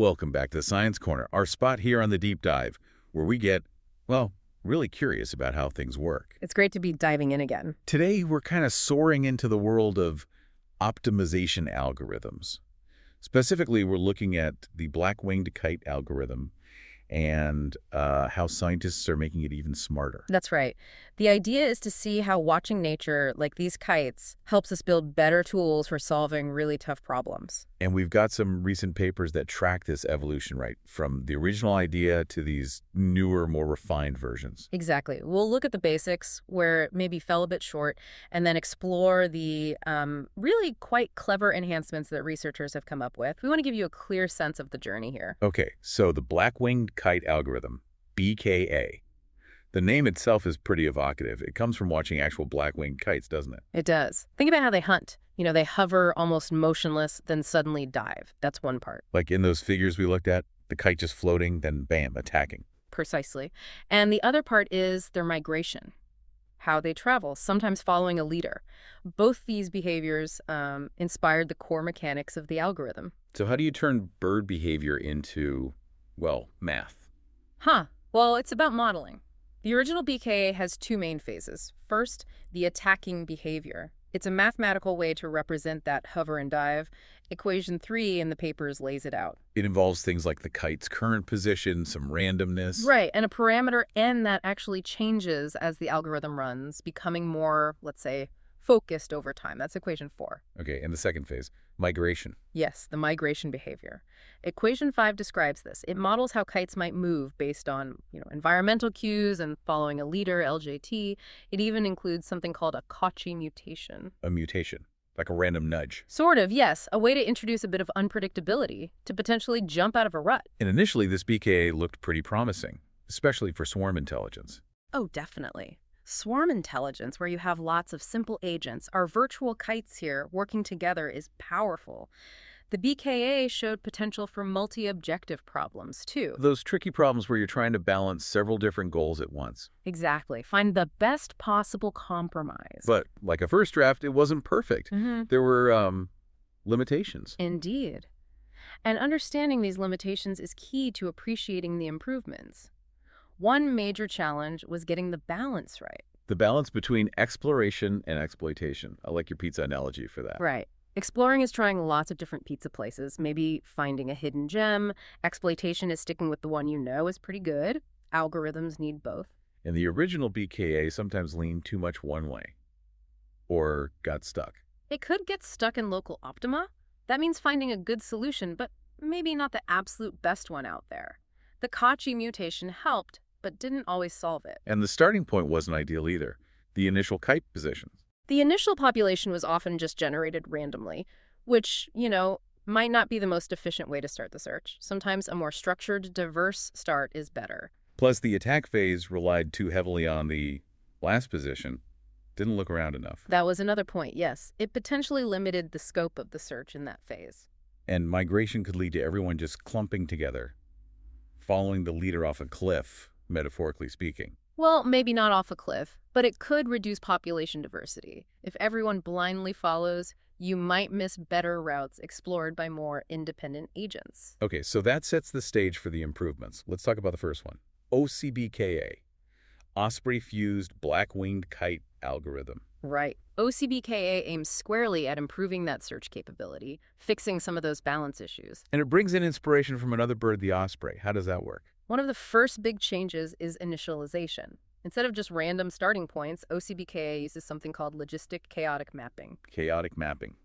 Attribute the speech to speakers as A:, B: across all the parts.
A: Welcome back to Science Corner, our spot here on the deep dive, where we get, well, really curious about how things work.
B: It's great to be diving in again.
A: Today, we're kind of soaring into the world of optimization algorithms. Specifically, we're looking at the Black-Winged Kite Algorithm and how scientists are making it even smarter.
B: That's right. The idea is to see how watching nature, like these kites, helps us build better tools for solving really tough problems.
A: And we've got some recent papers that track this evolution, right? From the original idea to these newer, more refined versions.
B: Exactly. We'll look at the basics, where it maybe fell a bit short, and then explore the really quite clever enhancements that researchers have come up with. We want to give you a clear sense of the journey here.
A: Okay, so the Black-Winged Kite Algorithm, BKA. The name itself is pretty evocative. It comes from watching actual black-winged kites, doesn't it?
B: It does. Think about how they hunt. You know, they hover almost motionless, then suddenly dive. That's one part.
A: Like in those figures we looked at, the kite just floating, then bam, attacking.
B: Precisely. And the other part is their migration, how they travel, sometimes following a leader. Both these behaviors inspired the core mechanics of the algorithm.
A: So how do you turn bird behavior into, well, math?
B: Well, it's about modeling. The original BKA has two main phases. First, the attacking behavior. It's a mathematical way to represent that hover and dive. Equation 3 in the papers lays it out.
A: It involves things like the kite's current position, some randomness.
B: Right, and a parameter n that actually changes as the algorithm runs, becoming more, let's say, focused over time. That's equation 4.
A: Okay, and the second phase, migration.
B: Yes, the migration behavior. Equation 5 describes this. It models how kites might move based on, environmental cues and following a leader, LJT. It even includes something called a Cauchy mutation.
A: A mutation, like a random nudge.
B: Sort of, yes. A way to introduce a bit of unpredictability to potentially jump out of a rut.
A: And initially, this BKA looked pretty promising, especially for swarm intelligence.
B: Oh, definitely. Swarm intelligence, where you have lots of simple agents, our virtual kites here working together, is powerful. The BKA showed potential for multi-objective problems, too.
A: Those tricky problems where you're trying to balance several different goals at once.
B: Exactly. Find the best possible compromise.
A: But like a first draft, it wasn't perfect. There were limitations.
B: Indeed. And understanding these limitations is key to appreciating the improvements. One major challenge was getting the balance right.
A: The balance between exploration and exploitation. I like your pizza analogy for that.
B: Right. Exploring is trying lots of different pizza places, maybe finding a hidden gem. Exploitation is sticking with the one you know is pretty good. Algorithms need both.
A: And the original BKA sometimes leaned too much one way. Or got stuck.
B: It could get stuck in local optima. That means finding a good solution, but maybe not the absolute best one out there. The Cauchy mutation helped, but didn't always solve it.
A: And the starting point wasn't ideal either. The initial kite positions.
B: The initial population was often just generated randomly, which, might not be the most efficient way to start the search. Sometimes a more structured, diverse start is better.
A: Plus, the attack phase relied too heavily on the last position. Didn't look around enough.
B: That was another point, yes. It potentially limited the scope of the search in that phase.
A: And migration could lead to everyone just clumping together, following the leader off a cliff, metaphorically speaking.
B: Well, maybe not off a cliff, but it could reduce population diversity. If everyone blindly follows, you might miss better routes explored by more independent agents.
A: Okay, so that sets the stage for the improvements. Let's talk about the first one. OCBKA, Osprey-Fused Black-Winged Kite Algorithm.
B: Right. OCBKA aims squarely at improving that search capability, fixing some of those balance issues.
A: And it brings in inspiration from another bird, the osprey. How does that work?
B: One of the first big changes is initialization. Instead of just random starting points, OCBKA uses something called logistic chaotic mapping.
A: Chaotic mapping.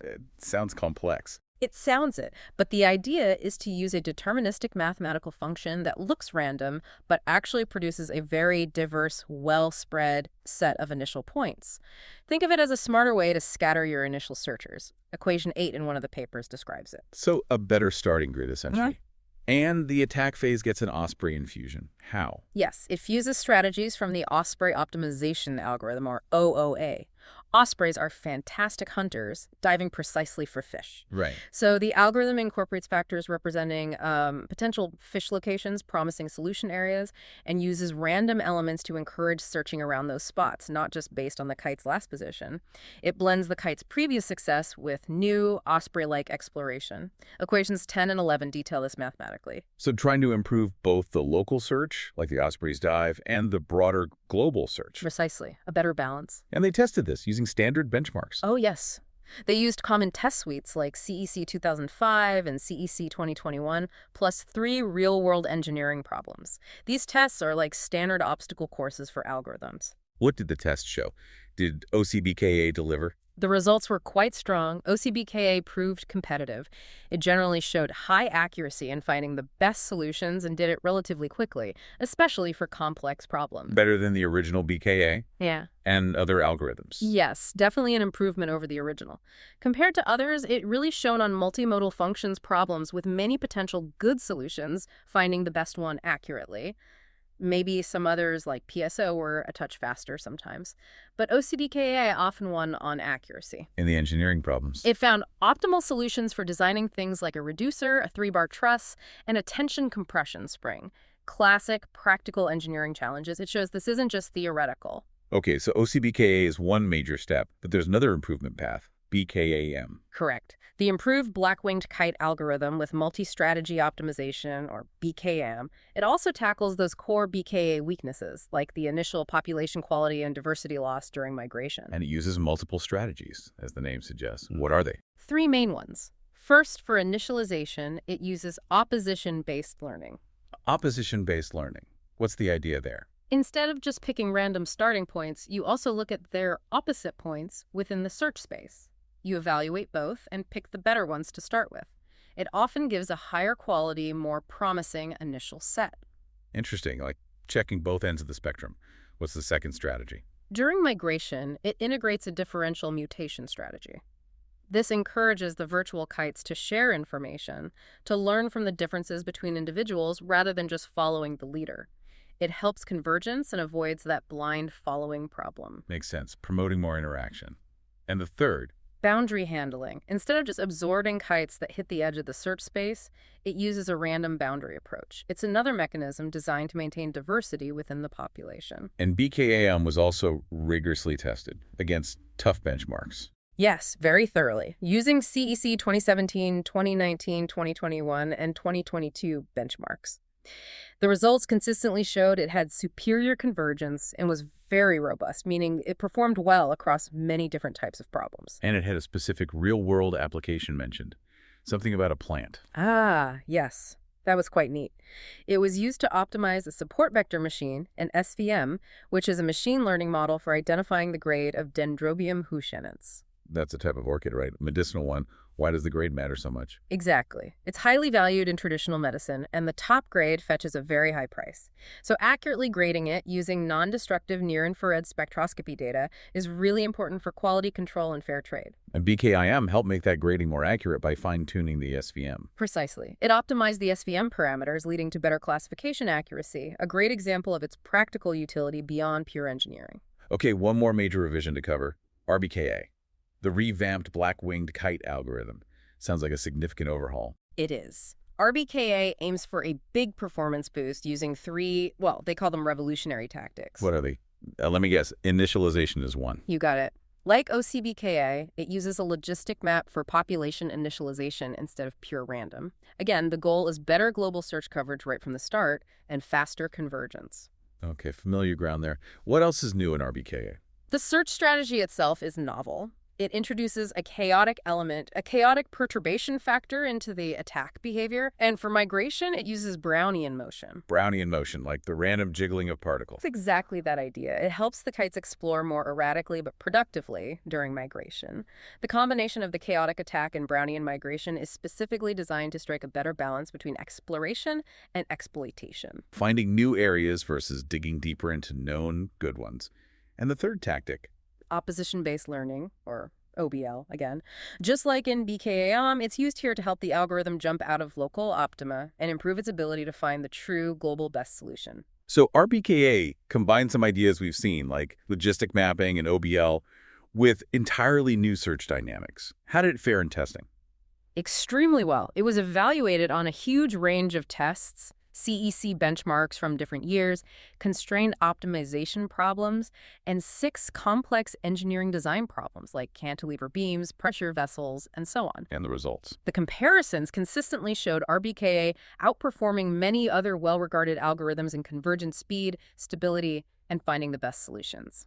A: It sounds complex.
B: It sounds it, but the idea is to use a deterministic mathematical function that looks random, but actually produces a very diverse, well-spread set of initial points. Think of it as a smarter way to scatter your initial searchers. Equation 8 in one of the papers describes it.
A: So a better starting grid, essentially. And the attack phase gets an osprey infusion. How?
B: Yes, it fuses strategies from the Osprey Optimization Algorithm, or OOA. Ospreys are fantastic hunters, diving precisely for fish.
A: Right.
B: So the algorithm incorporates factors representing potential fish locations, promising solution areas, and uses random elements to encourage searching around those spots, not just based on the kite's last position. It blends the kite's previous success with new osprey-like exploration. Equations 10 and 11 detail this mathematically.
A: So trying to improve both the local search, like the Osprey's dive, and the broader global search.
B: Precisely. A better balance.
A: And they tested this using standard benchmarks.
B: Oh, yes. They used common test suites like CEC 2005 and CEC 2021, plus 3 real-world engineering problems. These tests are like standard obstacle courses for algorithms.
A: What did the test show? Did OCBKA deliver?
B: The results were quite strong. OCBKA proved competitive. It generally showed high accuracy in finding the best solutions and did it relatively quickly, especially for complex problems.
A: Better than the original BKA
B: Yeah.
A: and other algorithms.
B: Yes, definitely an improvement over the original. Compared to others, it really shone on multimodal functions problems with many potential good solutions, finding the best one accurately. Maybe some others, like PSO, were a touch faster sometimes. But OCBKA often won on accuracy.
A: In the engineering problems.
B: It found optimal solutions for designing things like a reducer, a 3-bar truss, and a tension compression spring. Classic, practical engineering challenges. It shows this isn't just theoretical.
A: Okay, so OCBKA is one major step, but there's another improvement path, BKAM.
B: Correct. The improved Black-Winged Kite Algorithm with multi-strategy optimization, or BKAM, it also tackles those core BKA weaknesses, like the initial population quality and diversity loss during migration.
A: And it uses multiple strategies, as the name suggests. What are they?
B: 3 main ones. First, for initialization, it uses opposition-based learning.
A: Opposition-based learning. What's the idea there?
B: Instead of just picking random starting points, you also look at their opposite points within the search space. You evaluate both and pick the better ones to start with. It often gives a higher quality, more promising initial set.
A: Interesting, like checking both ends of the spectrum. What's the second strategy?
B: During migration, it integrates a differential mutation strategy. This encourages the virtual kites to share information, to learn from the differences between individuals rather than just following the leader. It helps convergence and avoids that blind following problem.
A: Makes sense, promoting more interaction. And the third?
B: Boundary handling. Instead of just absorbing kites that hit the edge of the search space, it uses a random boundary approach. It's another mechanism designed to maintain diversity within the population.
A: And BKAM was also rigorously tested against tough benchmarks.
B: Yes, very thoroughly, using CEC 2017, 2019, 2021, and 2022 benchmarks. The results consistently showed it had superior convergence and was very robust, meaning it performed well across many different types of problems.
A: And it had a specific real-world application mentioned. Something about a plant.
B: Ah, yes. That was quite neat. It was used to optimize a support vector machine, an SVM, which is a machine learning model for identifying the grade of Dendrobium huschenens.
A: That's a type of orchid, right? Medicinal one. Why does the grade matter so much?
B: Exactly. It's highly valued in traditional medicine, and the top grade fetches a very high price. So accurately grading it using non-destructive near-infrared spectroscopy data is really important for quality control and fair trade.
A: And BKIM helped make that grading more accurate by fine-tuning the SVM.
B: Precisely. It optimized the SVM parameters, leading to better classification accuracy, a great example of its practical utility beyond pure engineering.
A: Okay, one more major revision to cover, RBKA. The revamped Black-Winged Kite Algorithm. Sounds like a significant overhaul.
B: It is. RBKA aims for a big performance boost using 3, well, they call them revolutionary tactics.
A: What are they? Let me guess. Initialization is one.
B: You got it. Like OCBKA, it uses a logistic map for population initialization instead of pure random. Again, the goal is better global search coverage right from the start and faster convergence.
A: Okay, familiar ground there. What else is new in RBKA?
B: The search strategy itself is novel. It introduces a chaotic element, a chaotic perturbation factor into the attack behavior. And for migration, it uses Brownian motion.
A: Brownian motion, like the random jiggling of particles.
B: It's exactly that idea. It helps the kites explore more erratically but productively during migration. The combination of the chaotic attack and Brownian migration is specifically designed to strike a better balance between exploration and exploitation.
A: Finding new areas versus digging deeper into known good ones. And the third tactic?
B: Opposition-based learning, or OBL again. Just like in BKAM, it's used here to help the algorithm jump out of local optima and improve its ability to find the true global best solution.
A: So RBKA combines some ideas we've seen, like logistic mapping and OBL, with entirely new search dynamics. How did it fare in testing?
B: Extremely well. It was evaluated on a huge range of tests, CEC benchmarks from different years, constrained optimization problems, and 6 complex engineering design problems like cantilever beams, pressure vessels, and so on.
A: And the results?
B: The comparisons consistently showed RBKA outperforming many other well-regarded algorithms in convergence speed, stability, and finding the best solutions.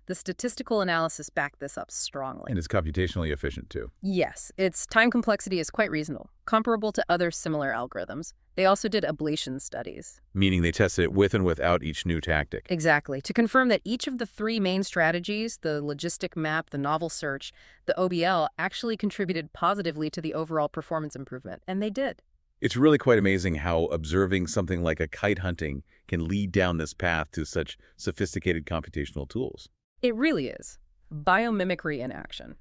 B: The statistical analysis backed this up strongly.
A: And it's computationally efficient, too.
B: Yes, its time complexity is quite reasonable, comparable to other similar algorithms. They also did ablation studies.
A: Meaning they tested it with and without each new tactic.
B: Exactly, to confirm that each of the 3 main strategies, the logistic map, the novel search, the OBL, actually contributed positively to the overall performance improvement. And they did.
A: It's really quite amazing how observing something like a kite hunting can lead down this path to such sophisticated computational tools.
B: It really is. Biomimicry in action.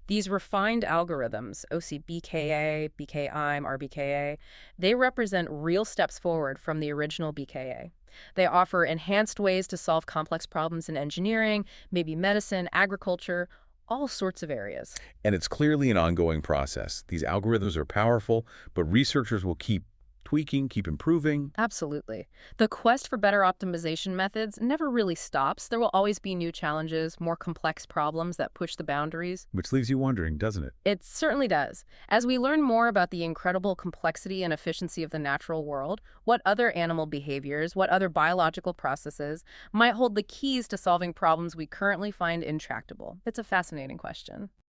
B: These refined algorithms, OCBKA, BKAM, RBKA, they represent real steps forward from the original BKA. They offer enhanced ways to solve complex problems in engineering, maybe medicine, agriculture, all sorts of areas.
A: And it's clearly an ongoing process. These algorithms are powerful, but researchers will keep tweaking, keep improving.
B: Absolutely. The quest for better optimization methods never really stops. There will always be new challenges, more complex problems that push the boundaries.
A: Which leaves you wondering, doesn't it?
B: It certainly does. As we learn more about the incredible complexity and efficiency of the natural world, what other animal behaviors, what other biological processes might hold the keys to solving problems we currently find intractable? It's a fascinating question.